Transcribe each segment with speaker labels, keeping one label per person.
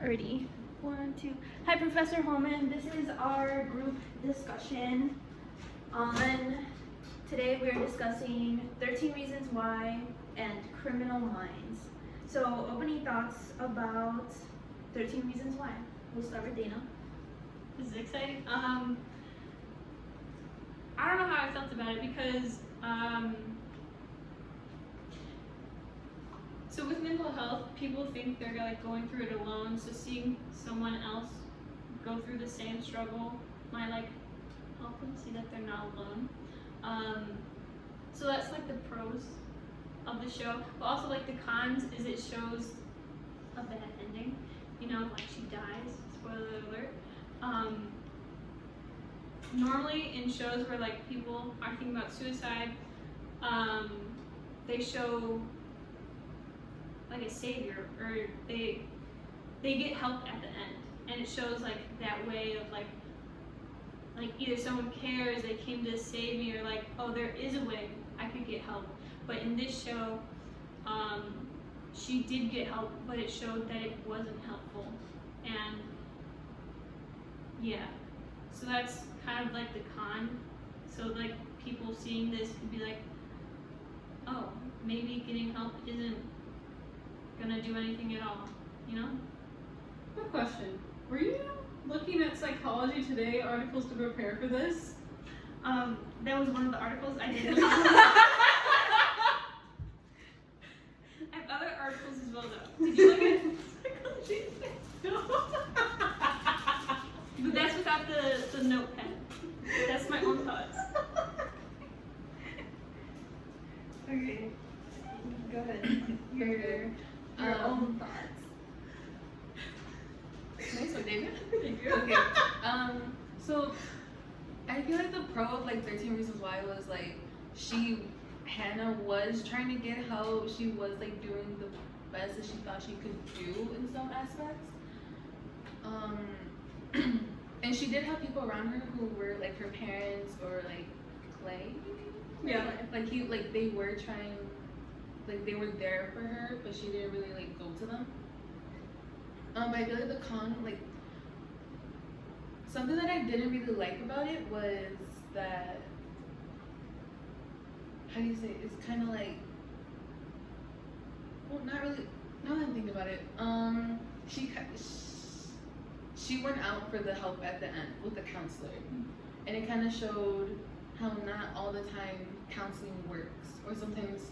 Speaker 1: Alrighty. 1, 2. Hi, Professor Holman. This is our group discussion on. Today we are discussing 13 Reasons Why and Criminal Minds. So, opening thoughts about 13 Reasons Why. We'll start with Dana.
Speaker 2: This is exciting. I don't know how I felt about it because so with mental health, people think they're like going through it alone. So seeing someone else go through the same struggle might like help them see that they're not alone. So that's like the pros of the show. But also like the cons is it shows a bad ending. You know, like she dies. Spoiler alert. Normally in shows where like people are thinking about suicide, they show like a savior, or they get help at the end, and it shows like that way of like either someone cares, they came to save me, or like, oh, there is a way I could get help. But in this show, she did get help, but it showed that it wasn't helpful, and yeah, so that's kind of like the con. So like people seeing this could be like, oh, maybe getting help isn't gonna do anything at all, you know?
Speaker 3: Quick question. Were you looking at Psychology Today articles to prepare for this?
Speaker 2: That was one of the articles I did. I have other articles as well though. Did you look at Psychology Today? But that's without the notepad. That's my own thoughts.
Speaker 1: Okay. Go ahead. Your own thoughts.
Speaker 4: Nice one, David.
Speaker 2: Thank you.
Speaker 4: Okay. So I feel like the pro of like 13 Reasons Why was like Hannah was trying to get help. She was like doing the best that she thought she could do in some aspects. And she did have people around her who were like her parents or like Clay.
Speaker 2: Yeah.
Speaker 4: Like they were trying, like they were there for her, but she didn't really like go to them. But I feel like the con, like something that I didn't really like about it was that, how do you say it? It's kind of like, well, not really. Now that I'm thinking about it, she went out for the help at the end with the counselor, and it kind of showed how not all the time counseling works, or sometimes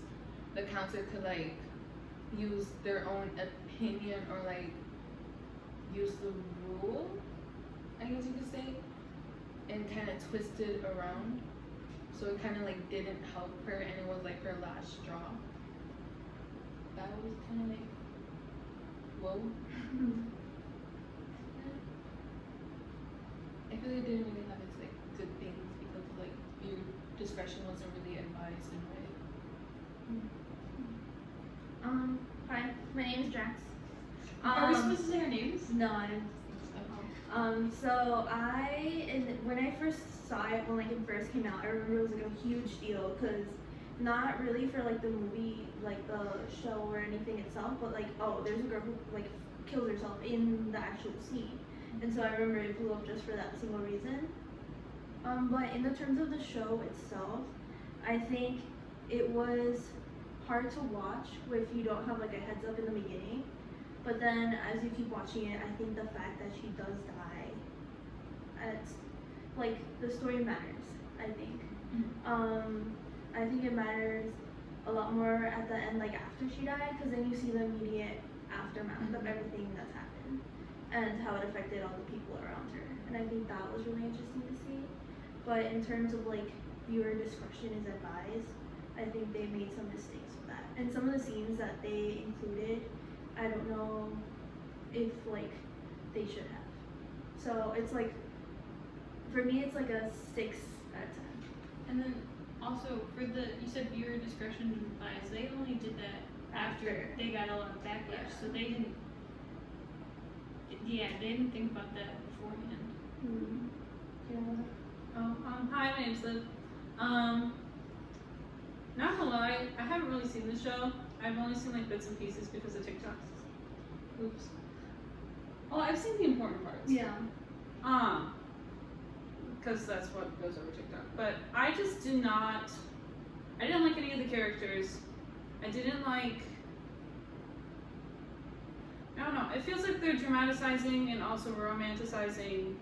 Speaker 4: the counselor could like use their own opinion or like use the rule, I guess you could say, and kind of twist it around, so it kind of like didn't help her, and it was like her last straw. That was kind of like, whoa. I feel like it didn't really have its like good things because like your discretion wasn't really advised in a way.
Speaker 1: Hi, my name is Jax.
Speaker 2: Are we supposed to say our names?
Speaker 1: No, I didn't think so. So when I first saw it, when like it first came out, I remember it was like a huge deal, because not really for like the movie, like the show or anything itself, but like, oh, there's a girl who like kills herself in the actual scene. And so I remember it blew up just for that single reason. But in the terms of the show itself, I think it was hard to watch if you don't have like a heads up in the beginning. But then as you keep watching it, I think the fact that she does die, it's like the story matters, I think. I think it matters a lot more at the end, like after she died, because then you see the immediate aftermath of everything that's happened and how it affected all the people around her. And I think that was really interesting to see. But in terms of like viewer discretion is advised, I think they made some mistakes with that. And some of the scenes that they included, I don't know if like they should have. So it's like, for me it's like a 6 out of 10.
Speaker 2: And then also for you said viewer discretion advised, they only did that after they got a lot of backlash, so they didn't. Yeah, they didn't think about that beforehand.
Speaker 3: Hi, my name's Liv. Not gonna lie, I haven't really seen the show. I've only seen like bits and pieces because of TikToks. Oops. Oh, I've seen the important parts.
Speaker 1: Yeah.
Speaker 3: Because that's what goes over TikTok. But I just didn't like any of the characters. I don't know, it feels like they're dramatizing and also romanticizing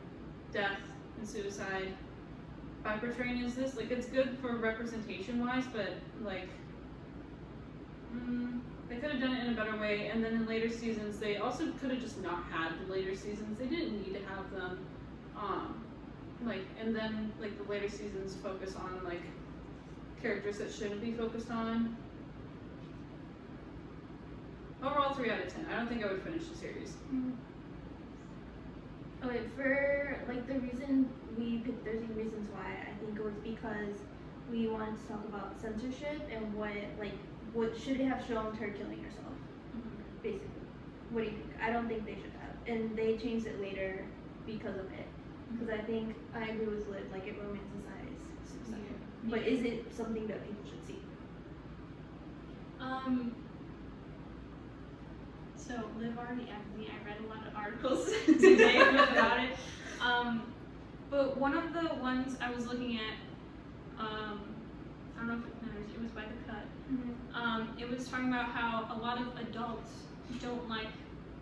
Speaker 3: death and suicide by portraying as this. Like, it's good for representation wise, but like, they could have done it in a better way. And then in later seasons, they also could have just not had the later seasons. They didn't need to have them. And then the later seasons focus on like characters that shouldn't be focused on. Overall, 3 out of 10. I don't think I would finish the series.
Speaker 1: Okay, for like the reason we picked 13 Reasons Why, I think it was because we wanted to talk about censorship and what should it have shown her killing herself, basically. What do you think? I don't think they should have, and they changed it later because of it. Because I think I agree with Liv, like it romanticizes suicide.
Speaker 2: Yeah.
Speaker 1: But is it something that people should see?
Speaker 2: So Liv already asked me. I read a lot of articles today about it. But one of the ones I was looking at, I don't know if it matters. It was by The Cut. It was talking about how a lot of adults don't like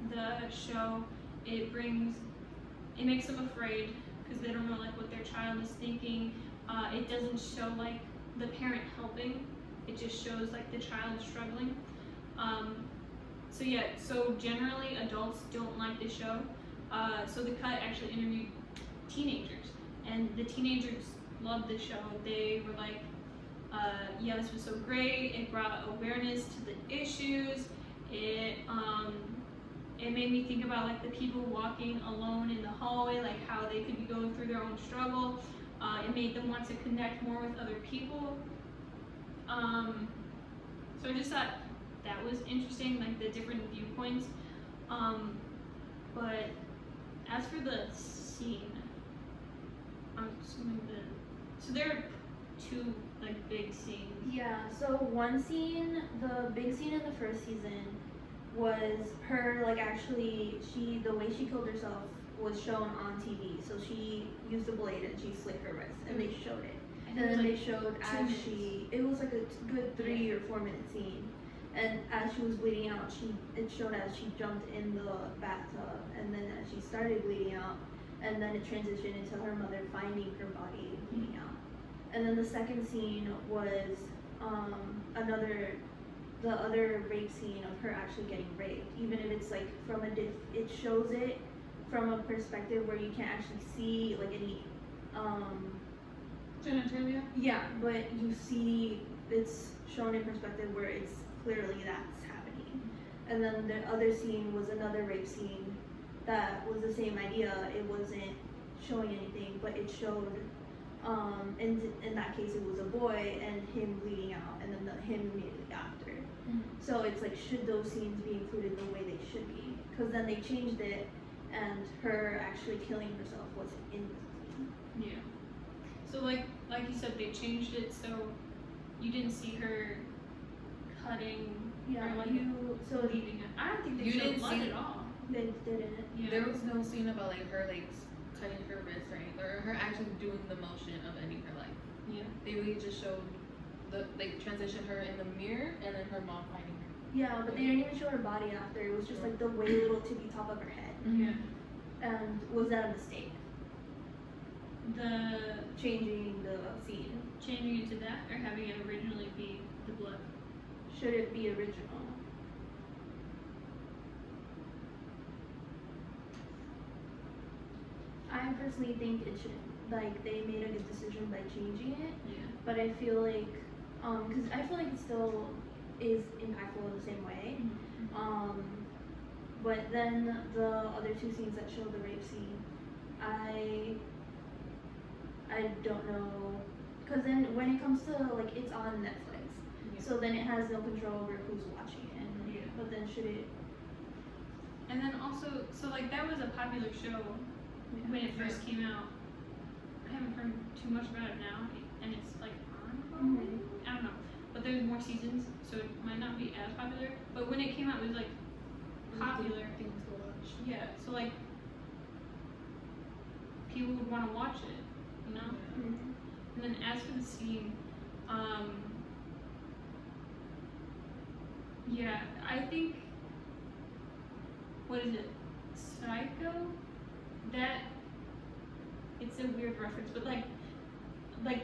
Speaker 2: the show. It makes them afraid because they don't know like what their child is thinking. It doesn't show like the parent helping. It just shows like the child struggling. So generally adults don't like the show. So The Cut actually interviewed teenagers, and the teenagers loved the show. They were like, yeah, this was so great. It brought awareness to the issues. It made me think about like the people walking alone in the hallway, like how they could be going through their own struggle. It made them want to connect more with other people. So I just thought that was interesting, like the different viewpoints. But as for the scene, I'm assuming so there are 2 like big scenes.
Speaker 1: Yeah, so one scene, the big scene in the first season was her the way she killed herself was shown on TV. So she used a blade and she slit her wrist and they showed it. And then they showed it was like a good 3 or 4 minute scene. And as she was bleeding out, it showed as she jumped in the bathtub, and then as she started bleeding out, and then it transitioned into her mother finding her body bleeding out. And then the second scene was the other rape scene of her actually getting raped, even if it's like it shows it from a perspective where you can't actually see like any
Speaker 3: Genitalia?
Speaker 1: yeah, but you see it's shown in perspective where it's clearly that's happening. And then the other scene was another rape scene that was the same idea. It wasn't showing anything, but it showed in that case it was a boy and him bleeding out, and then him immediately after. So it's like, should those scenes be included the way they should be? Because then they changed it, and her actually killing herself was in the scene.
Speaker 2: Yeah. So like you said, they changed it so you didn't see her cutting
Speaker 1: Yeah,
Speaker 2: or like leaving it. I don't think they
Speaker 4: You
Speaker 2: showed
Speaker 4: didn't
Speaker 2: blood
Speaker 4: see-
Speaker 2: at all.
Speaker 1: they didn't.
Speaker 2: Yeah.
Speaker 4: There was no scene about like her like cutting her wrist or anything, or her actually doing the motion of ending her life.
Speaker 2: Yeah.
Speaker 4: They really just showed transitioned her in the mirror and then her mom finding her.
Speaker 1: Yeah, but they didn't even show her body after. It was just like the way little tippy top of her head.
Speaker 2: Yeah.
Speaker 1: And was that a mistake?
Speaker 2: The
Speaker 1: Changing the scene.
Speaker 2: changing it to that or having it originally be the blood.
Speaker 1: Should it be original? I personally think it should. Like, they made a good decision by changing it,
Speaker 2: Yeah.
Speaker 1: but I feel like, because I feel like it still is impactful in the same way. But then the other 2 scenes that show the rape scene, I don't know, because then when it comes to like, it's on Netflix, so then it has no control over who's watching it.
Speaker 2: Yeah.
Speaker 1: But then should it?
Speaker 2: And then also, so like that was a popular show when it first came out. I haven't heard too much about it now, and it's like on probably. I don't know, but there's more seasons, so it might not be as popular. But when it came out, it was like popular.
Speaker 4: Thing to watch.
Speaker 2: Yeah, so like people would want to watch it, you know.
Speaker 1: Mhm.
Speaker 2: And then as for the scene, yeah, I think what is it, Psycho? That it's a weird reference, but like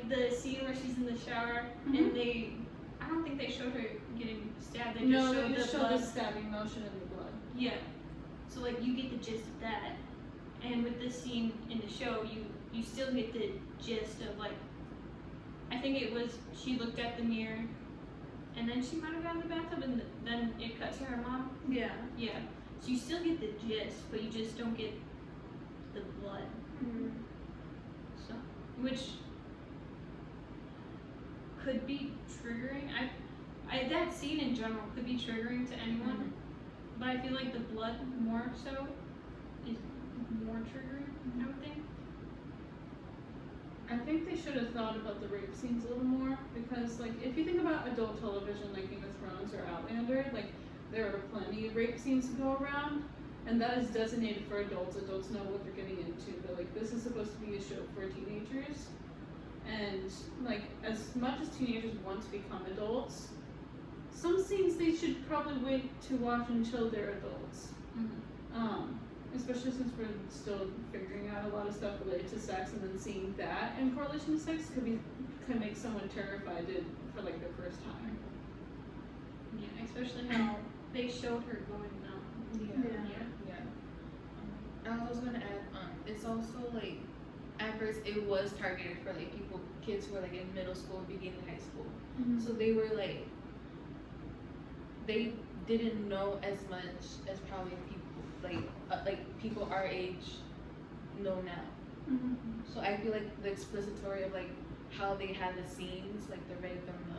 Speaker 2: the scene where she's in the shower
Speaker 3: Mhm.
Speaker 2: and I don't think they showed her getting stabbed. They
Speaker 3: No,
Speaker 2: just showed
Speaker 3: they just
Speaker 2: the
Speaker 3: showed
Speaker 2: blood.
Speaker 3: the stabbing motion in the blood.
Speaker 2: Yeah. So like you get the gist of that, and with this scene in the show, you still get the gist of like, I think it was she looked at the mirror, and then she might have gotten in the bathtub, and then it cut to her mom.
Speaker 1: Yeah.
Speaker 2: Yeah. So you still get the gist, but you just don't get the blood.
Speaker 1: Mhm.
Speaker 2: So, which could be triggering. That scene in general could be triggering to anyone, but I feel like the blood more so is more triggering. I would think.
Speaker 3: I think they should have thought about the rape scenes a little more because, like, if you think about adult television like Game of Thrones or Outlander, like, there are plenty of rape scenes to go around, and that is designated for adults. Adults know what they're getting into, but, like, this is supposed to be a show for teenagers, and, like, as much as teenagers want to become adults, some scenes they should probably wait to watch until they're adults. Especially since we're still figuring out a lot of stuff related to sex, and then seeing that in correlation to sex could make someone terrified for like their first time.
Speaker 2: Yeah, especially how they showed her going numb.
Speaker 1: Yeah.
Speaker 4: I was gonna add, it's also like, at first it was targeted for like kids who are like in middle school, beginning high school. So they were like, they didn't know as much as probably people like people our age know now. So I feel like the explicitory of like how they had the scenes, like the rape and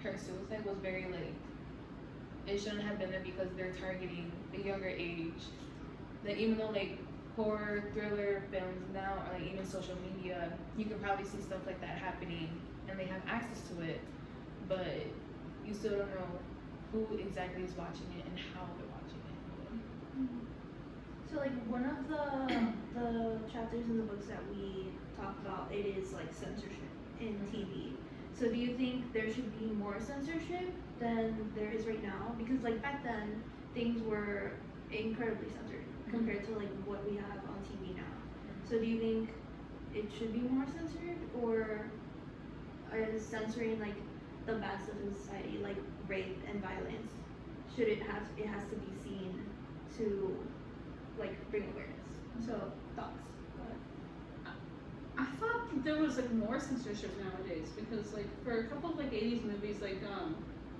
Speaker 4: her suicide was very like, it shouldn't have been there because they're targeting the younger age. That even though like horror thriller films now or like even social media, you can probably see stuff like that happening and they have access to it, but you still don't know who exactly is watching it and how they're watching it.
Speaker 1: So like one of the chapters in the books that we talked about, it is like censorship in TV. So do you think there should be more censorship than there is right now? Because like back then things were incredibly censored compared to like what we have on TV now. So do you think it should be more censored, or is censoring like the bad stuff in society, like rape and violence, it has to be seen to like bring awareness? So thoughts?
Speaker 3: I thought there was like more censorship nowadays because like for a couple of like 80s movies like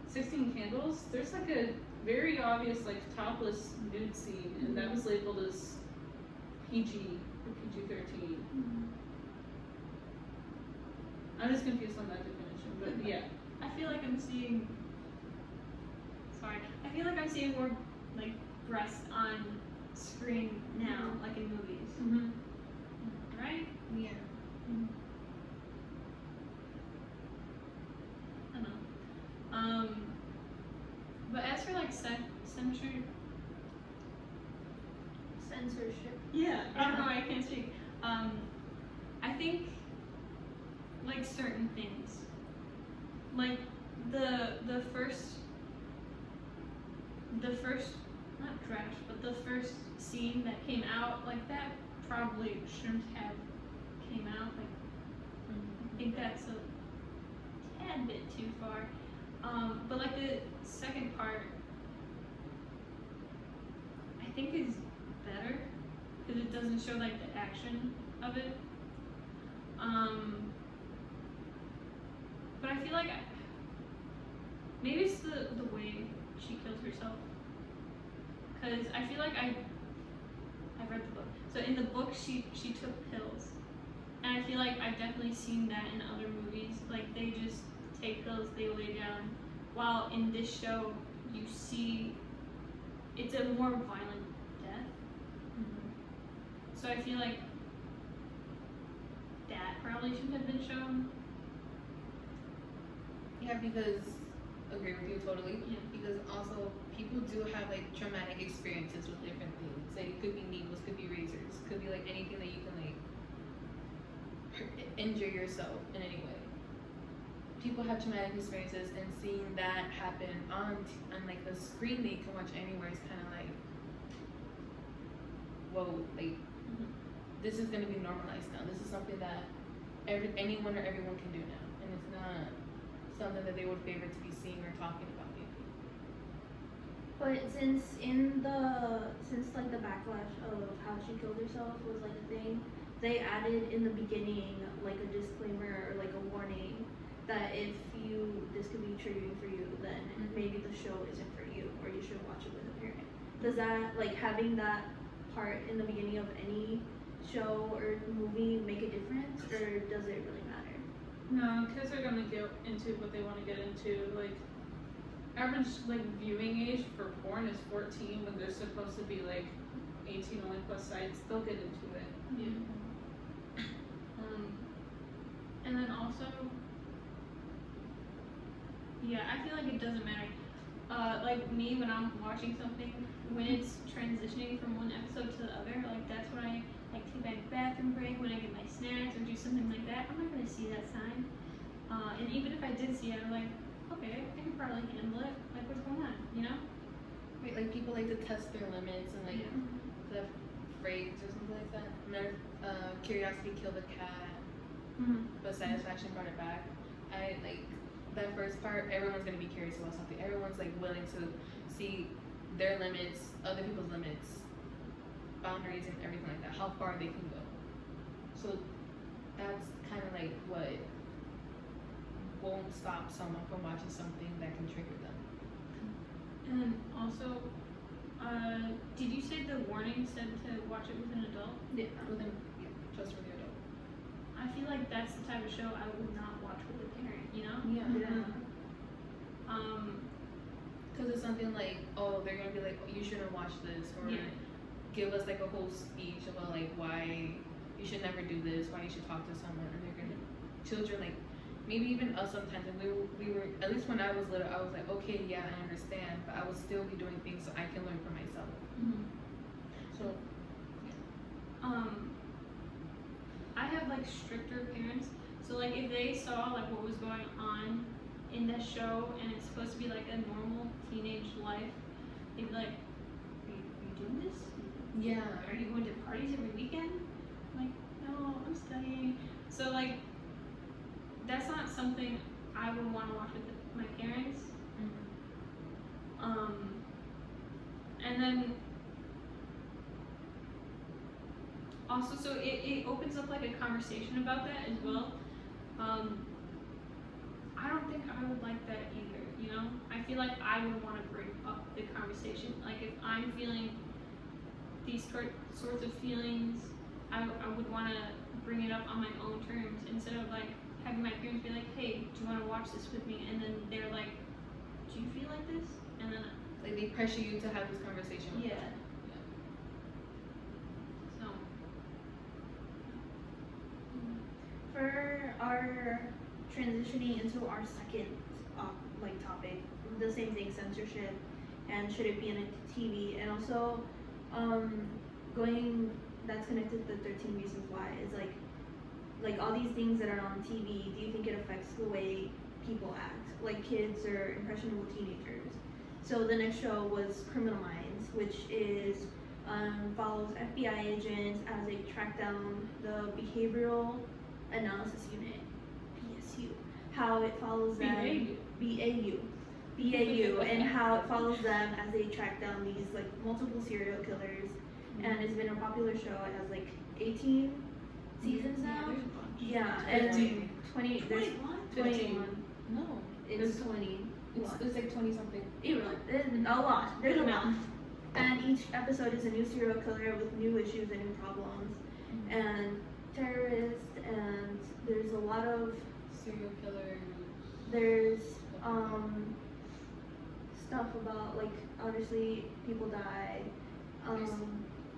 Speaker 3: 16 Candles, there's like a very obvious like topless nude scene and that was labeled as PG or PG-13. I'm just confused on that definition, but yeah.
Speaker 2: I feel like I'm seeing. Sorry, I feel like I'm seeing more like breasts on screen now, like in movies. Right?
Speaker 4: Yeah.
Speaker 2: I don't know. But as for like censorship. Yeah, I don't know. I can't speak. I think like certain things, like the first not draft, but the first scene that came out, like that probably shouldn't have came out. Like I think that's a tad bit too far. But like the second part, I think is better because it doesn't show like the action of it. But I feel like maybe it's the way she kills herself. Cause I feel like I read the book. So in the book she took pills, and I feel like I've definitely seen that in other movies. Like they just take pills, they lay down. While in this show you see it's a more violent death. So I feel like that probably shouldn't have been shown.
Speaker 4: Yeah, because agree with you totally.
Speaker 2: Yeah.
Speaker 4: because also people do have like traumatic experiences with different things. Like it could be needles, could be razors, could be like anything that you can like injure yourself in any way. People have traumatic experiences, and seeing that happen on like the screen that you can watch anywhere is kind of like, whoa, like this is gonna be normalized now. This is something that anyone or everyone can do now, and it's not something that they would favor to be seeing or talking about maybe.
Speaker 1: But since like the backlash of how she killed herself was like a thing, they added in the beginning like a disclaimer or like a warning that if this could be triggering for you, then maybe the show isn't for you, or you should watch it with a parent. Does that, like, having that part in the beginning of any show or movie make a difference, or does it really matter?
Speaker 3: No, kids are gonna get into what they want to get into. Like, average like viewing age for porn is 14 when they're supposed to be like 18 only plus sites. They'll get into it.
Speaker 2: Yeah. And then also, yeah, I feel like it doesn't matter. Like me, when I'm watching something, when it's transitioning from one episode to the other, like that's when I like take my bathroom break, when I get my snacks or do something like that. I'm not gonna see that sign. And even if I did see it, I'm like, okay, I can probably handle it. Like, what's going on? You know?
Speaker 4: Right, like people like to test their limits and like the phrase or something like that. Remember, curiosity killed a cat, but satisfaction brought it back. I like that first part. Everyone's gonna be curious about something. Everyone's like willing to see their limits, other people's limits, boundaries, and everything like that. How far they can go. So that's kind of like what won't stop someone from watching something that can trigger them.
Speaker 2: And then also, did you say the warning said to watch it with an adult?
Speaker 4: Yeah, just for the adult.
Speaker 2: I feel like that's the type of show I would not watch with a parent, you know?
Speaker 1: Yeah.
Speaker 4: Because it's something like, oh, they're gonna be like, oh, you shouldn't watch this, or give us like a whole speech about like why you should never do this, why you should talk to someone, and they're gonna children like maybe even us sometimes, and we were at least when I was little, I was like, okay, yeah, I understand, but I would still be doing things so I can learn for myself. So
Speaker 2: I have like stricter parents, so like if they saw like what was going on in the show and it's supposed to be like a normal teenage life, they'd be like, are you doing this?
Speaker 4: yeah,
Speaker 2: Are you going to parties every weekend? I'm like, no, I'm studying. So like, that's not something I would want to watch with my parents. And then also, so it opens up like a conversation about that as well. I don't think I would like that either, you know? I feel like I would want to bring up the conversation. Like if I'm feeling these sorts of feelings, I would want to bring it up on my own terms instead of like having my parents be like, hey, do you want to watch this with me? And then they're like, do you feel like this? And then
Speaker 4: like they pressure you to have this conversation with them.
Speaker 2: So
Speaker 1: For our transitioning into our second like topic, the same thing, censorship, and should it be in a TV, and also that's connected to 13 Reasons Why is like all these things that are on TV. Do you think it affects the way people act, like kids or impressionable teenagers? So the next show was Criminal Minds, which is follows FBI agents as they track down the Behavioral Analysis Unit, BSU, how it follows them, BAU, and how it follows them as they track down these like multiple serial killers, and it's been a popular show. It has like 18 seasons now. Yeah, and 20. There's 21.
Speaker 4: No,
Speaker 1: It's 20.
Speaker 4: it's like 20 something.
Speaker 1: A lot. There's a lot. And each episode is a new serial killer with new issues and new problems, and terrorists, and there's a lot of
Speaker 4: Serial killers.
Speaker 1: there's stuff about like obviously people die,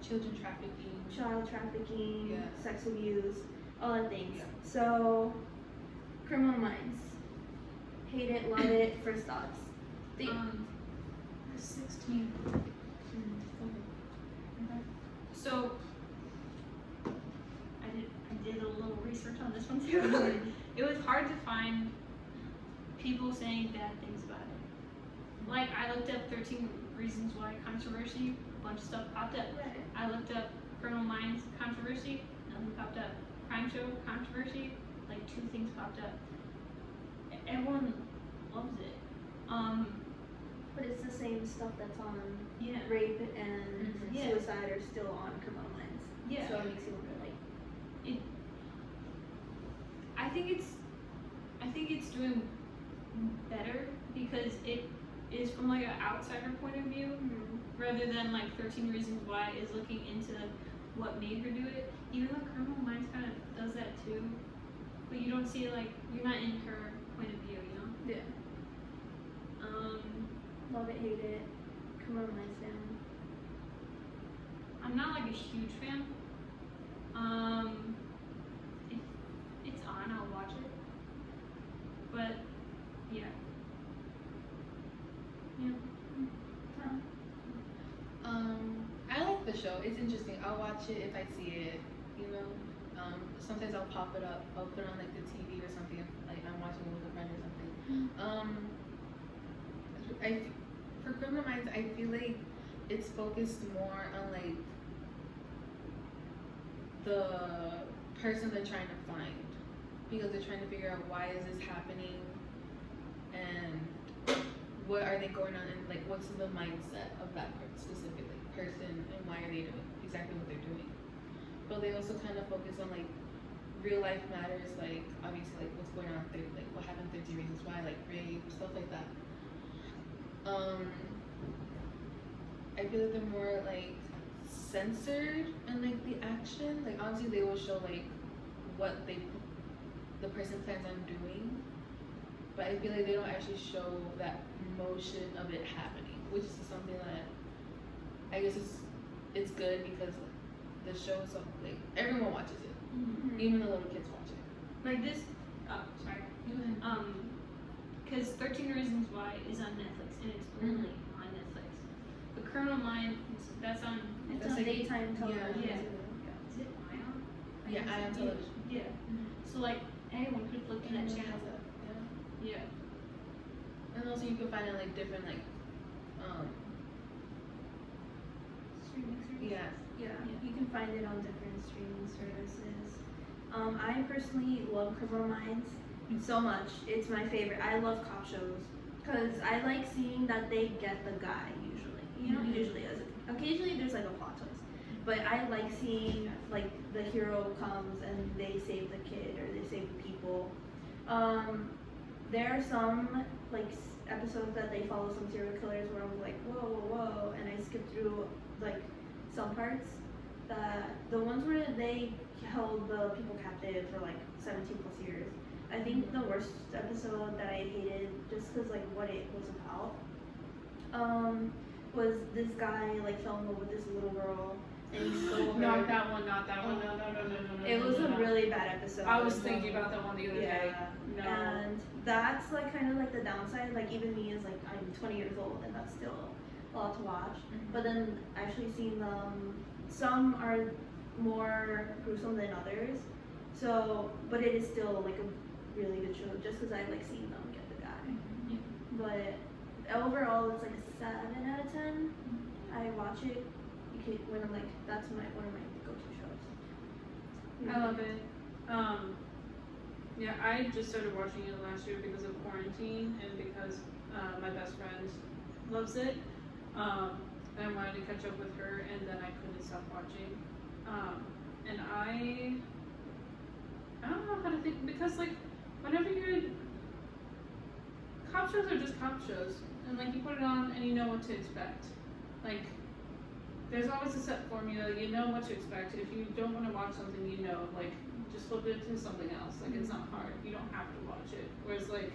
Speaker 4: Children trafficking.
Speaker 1: child trafficking,
Speaker 4: Yeah.
Speaker 1: sex abuse, all that things.
Speaker 4: Yeah.
Speaker 1: So, Criminal Minds. Hate it, love it, first thoughts.
Speaker 3: 16.
Speaker 2: So I did a little research on this one too. It was hard to find people saying bad things about it. Like I looked up 13 Reasons Why controversy, a bunch of stuff popped up.
Speaker 1: Right.
Speaker 2: I looked up Criminal Minds controversy, nothing popped up. Crime Show controversy, like 2 things popped up. Everyone loves it.
Speaker 1: But it's the same stuff that's on
Speaker 2: Yeah.
Speaker 1: rape and
Speaker 4: Mhm.
Speaker 2: Yeah.
Speaker 1: suicide are still on Criminal Minds.
Speaker 2: Yeah.
Speaker 1: So it makes you wonder, like,
Speaker 2: I think it's doing better because it is from like an outsider point of view rather than like 13 Reasons Why is looking into what made her do it. Even though Criminal Minds kind of does that too, but you don't see it like you're not in her point of view, you know.
Speaker 1: yeah. Love it, hate it. Criminal Minds down.
Speaker 2: I'm not like a huge fan. If it's on, I'll watch it. But yeah. Yeah.
Speaker 4: I like the show. It's interesting. I'll watch it if I see it. You know, sometimes I'll pop it up. I'll put it on like the TV or something. Like I'm watching it with a friend or something. For Criminal Minds, I feel like it's focused more on like the person they're trying to find, because they're trying to figure out why is this happening and what are they going on and like what's the mindset of that specific person and why are they doing exactly what they're doing. But they also kind of focus on like real life matters, like obviously like what's going on, like what happened 13 Reasons Why, like rape, stuff like that. I feel like they're more like censored in like the action. Like obviously they will show like what the person plans on doing, but I feel like they don't actually show that motion of it happening, which is something that I guess it's good because the show is so like everyone watches it, even the little kids watch it.
Speaker 2: Like this. Oh, sorry. Because 13 Reasons Why is on Netflix and it's only on Netflix. The Criminal Minds, that's on.
Speaker 1: It's
Speaker 4: That's
Speaker 1: on
Speaker 4: like-
Speaker 1: daytime television.
Speaker 2: yeah.
Speaker 1: too.
Speaker 2: Is it Ion?
Speaker 4: Yeah, I am television.
Speaker 2: Yeah. So like anyone could flip to that
Speaker 4: Anyone
Speaker 2: channel.
Speaker 4: has it, yeah.
Speaker 2: Yeah.
Speaker 4: And also you can find it like different like
Speaker 2: Streaming service.
Speaker 4: yeah.
Speaker 1: Yeah,
Speaker 2: Yeah.
Speaker 1: you can find it on different streaming services. I personally love Criminal Minds so much. It's my favorite. I love cop shows because I like seeing that they get the guy usually. You know, usually as occasionally there's like a plot twist, but I like seeing like the hero comes and they save the kid or they save the people. There are some like episodes that they follow some serial killers where I'm like whoa, and I skip through like some parts. The ones where they held the people captive for like 17 plus years. I think the worst episode that I hated just because like what it was about was this guy like fell in love with this little girl and he stole her.
Speaker 3: Not that one. No.
Speaker 1: It was a
Speaker 3: no.
Speaker 1: really bad episode.
Speaker 3: I was thinking about that one the other day.
Speaker 1: Yeah.
Speaker 3: No.
Speaker 1: And that's like kind of like the downside. Like even me as like I'm 20 years old and that's still a lot to watch. But then actually seeing them, some are more gruesome than others. So, but it is still like a really good show just because I like seeing them get the guy.
Speaker 2: Yeah.
Speaker 1: But overall, it's like a 7 out of 10. I watch it when I'm like, that's one of my go-to shows.
Speaker 3: I love it. Yeah, I just started watching it last year because of quarantine and because my best friend loves it. And I wanted to catch up with her, and then I couldn't stop watching. And I don't know how to think because like whenever cop shows are just cop shows, and like you put it on and you know what to expect. Like there's always a set formula, you know what to expect. If you don't want to watch something, you know, like just flip it to something else. Like it's not hard. You don't have to watch it. Whereas like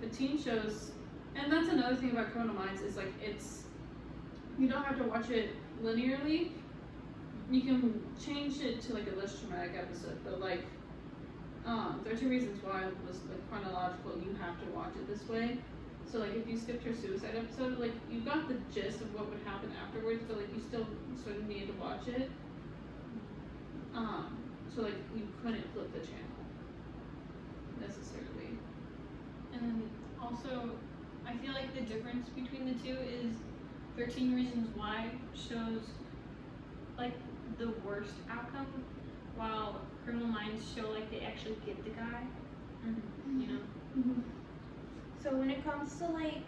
Speaker 3: the teen shows, and that's another thing about Criminal Minds is like you don't have to watch it linearly. You can change it to like a less traumatic episode, but like 13 Reasons Why was like chronological. You have to watch it this way. So like if you skipped her suicide episode, like you got the gist of what would happen afterwards, but like you still sort of needed to watch it. So like you couldn't flip the channel necessarily.
Speaker 2: And also, I feel like the difference between the two is 13 Reasons Why shows like the worst outcome, while Criminal Minds show like they actually get the guy. You know.
Speaker 1: So when it comes to like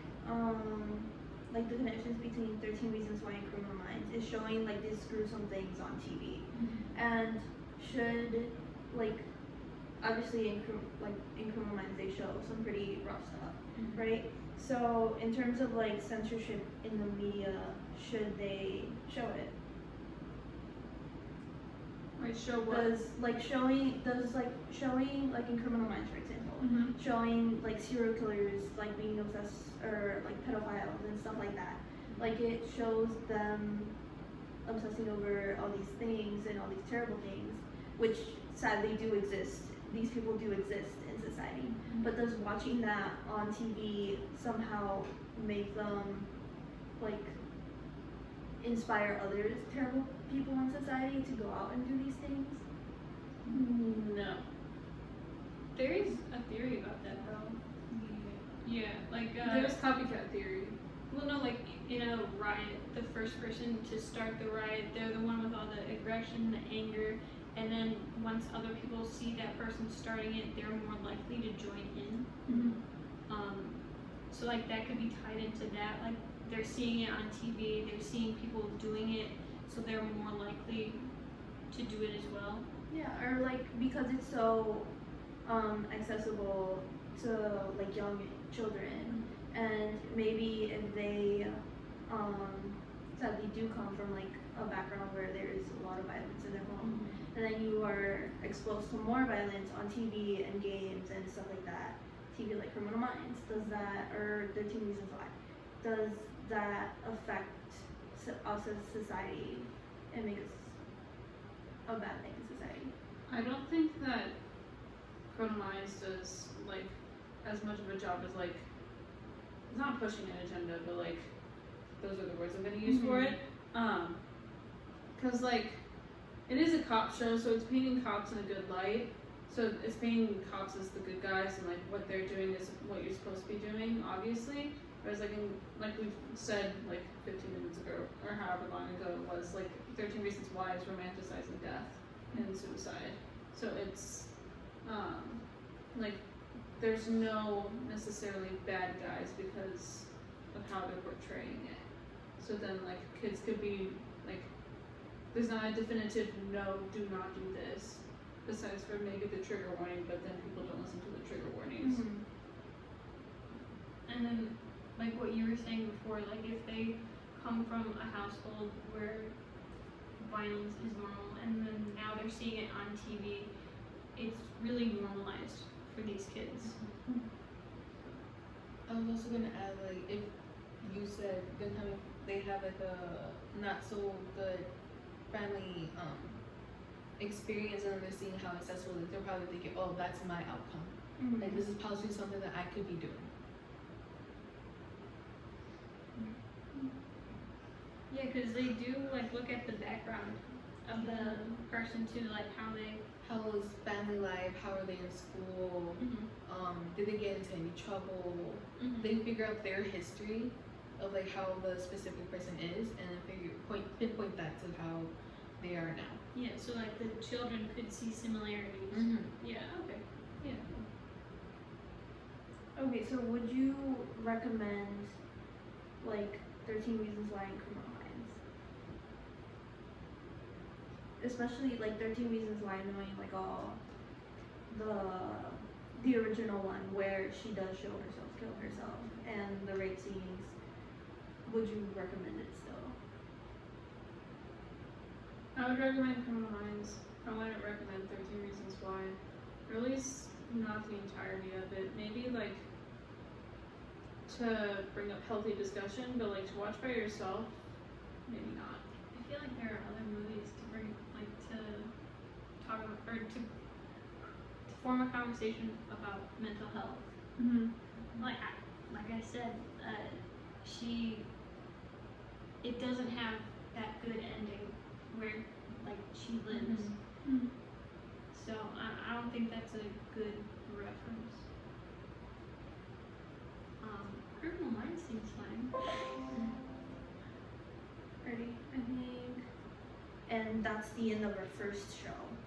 Speaker 1: the connections between 13 Reasons Why and Criminal Minds, is showing like these gruesome things on TV, and should like obviously in Criminal Minds they show some pretty rough stuff, right? So in terms of like censorship in the media, should they show it?
Speaker 3: Right, show what?
Speaker 1: Showing like in Criminal Minds, for example, showing like serial killers like being obsessed, or like pedophiles and stuff like that. Like it shows them obsessing over all these things and all these terrible things, which sadly do exist. These people do exist in society. But does watching that on TV somehow make them like inspire other terrible people in society to go out and do these things?
Speaker 3: No.
Speaker 2: There is a theory about that though. Yeah, like
Speaker 3: There's copycat theory.
Speaker 2: well, no, like in a riot, the first person to start the riot, they're the one with all the aggression, the anger, and then once other people see that person starting it, they're more likely to join in. So like that could be tied into that. Like they're seeing it on TV, they're seeing people doing it, so they're more likely to do it as well.
Speaker 1: Yeah, or like because it's so accessible to like young children, and maybe if they sadly do come from like a background where there is a lot of violence in their home, and then you are exposed to more violence on TV and games and stuff like that. TV like Criminal Minds, does that, or 13 Reasons Why, does that affect us as society and make us a bad thing in society?
Speaker 3: I don't think that Criminal Minds does like as much of a job as like, it's not pushing an agenda, but like those are the words I'm gonna use for it. Cause like it is a cop show, so it's painting cops in a good light. So it's painting cops as the good guys, and like what they're doing is what you're supposed to be doing, obviously. Whereas like we've said like 15 minutes ago, or however long ago it was, like 13 Reasons Why is romanticizing death and suicide. So it's like there's no necessarily bad guys because of how they're portraying it. So then like kids could be like, there's not a definitive no, do not do this, besides for maybe the trigger warning, but then people don't listen to the trigger warnings.
Speaker 2: And then, like what you were saying before, like if they come from a household where violence is normal, and then now they're seeing it on TV, it's really normalized for these kids.
Speaker 4: I was also gonna add, like, if you said they have like a not so good family experience, and they're seeing how accessible it is, they're probably thinking, oh, that's my outcome. Like this is possibly something that I could be doing.
Speaker 2: Yeah, because they do like look at the background of the person too, like how they.
Speaker 4: How was family life? How are they in school? Did they get into any trouble? They figure out their history of like how the specific person is, and then pinpoint that to how they are now.
Speaker 2: Yeah, so like the children could see similarities. Yeah. Okay. Yeah.
Speaker 1: Okay, so would you recommend like 13 Reasons Why and Criminal Minds? Especially like 13 Reasons Why, knowing like all the original one where she does show herself kill herself and the rape scenes. Would you recommend it still?
Speaker 3: I would recommend Criminal Minds. I wouldn't recommend 13 Reasons Why. Or at least not the entirety of it. Maybe like to bring up healthy discussion, but like to watch by yourself, maybe not.
Speaker 2: I feel like there are other movies to bring, like to talk about, or to form a conversation about mental health. Like like I said, it doesn't have that good ending where like she lives.
Speaker 3: Mhm.
Speaker 2: So I don't think that's a good reference. Criminal Minds seems fine.
Speaker 1: Ready? I think. And that's the end of our first show.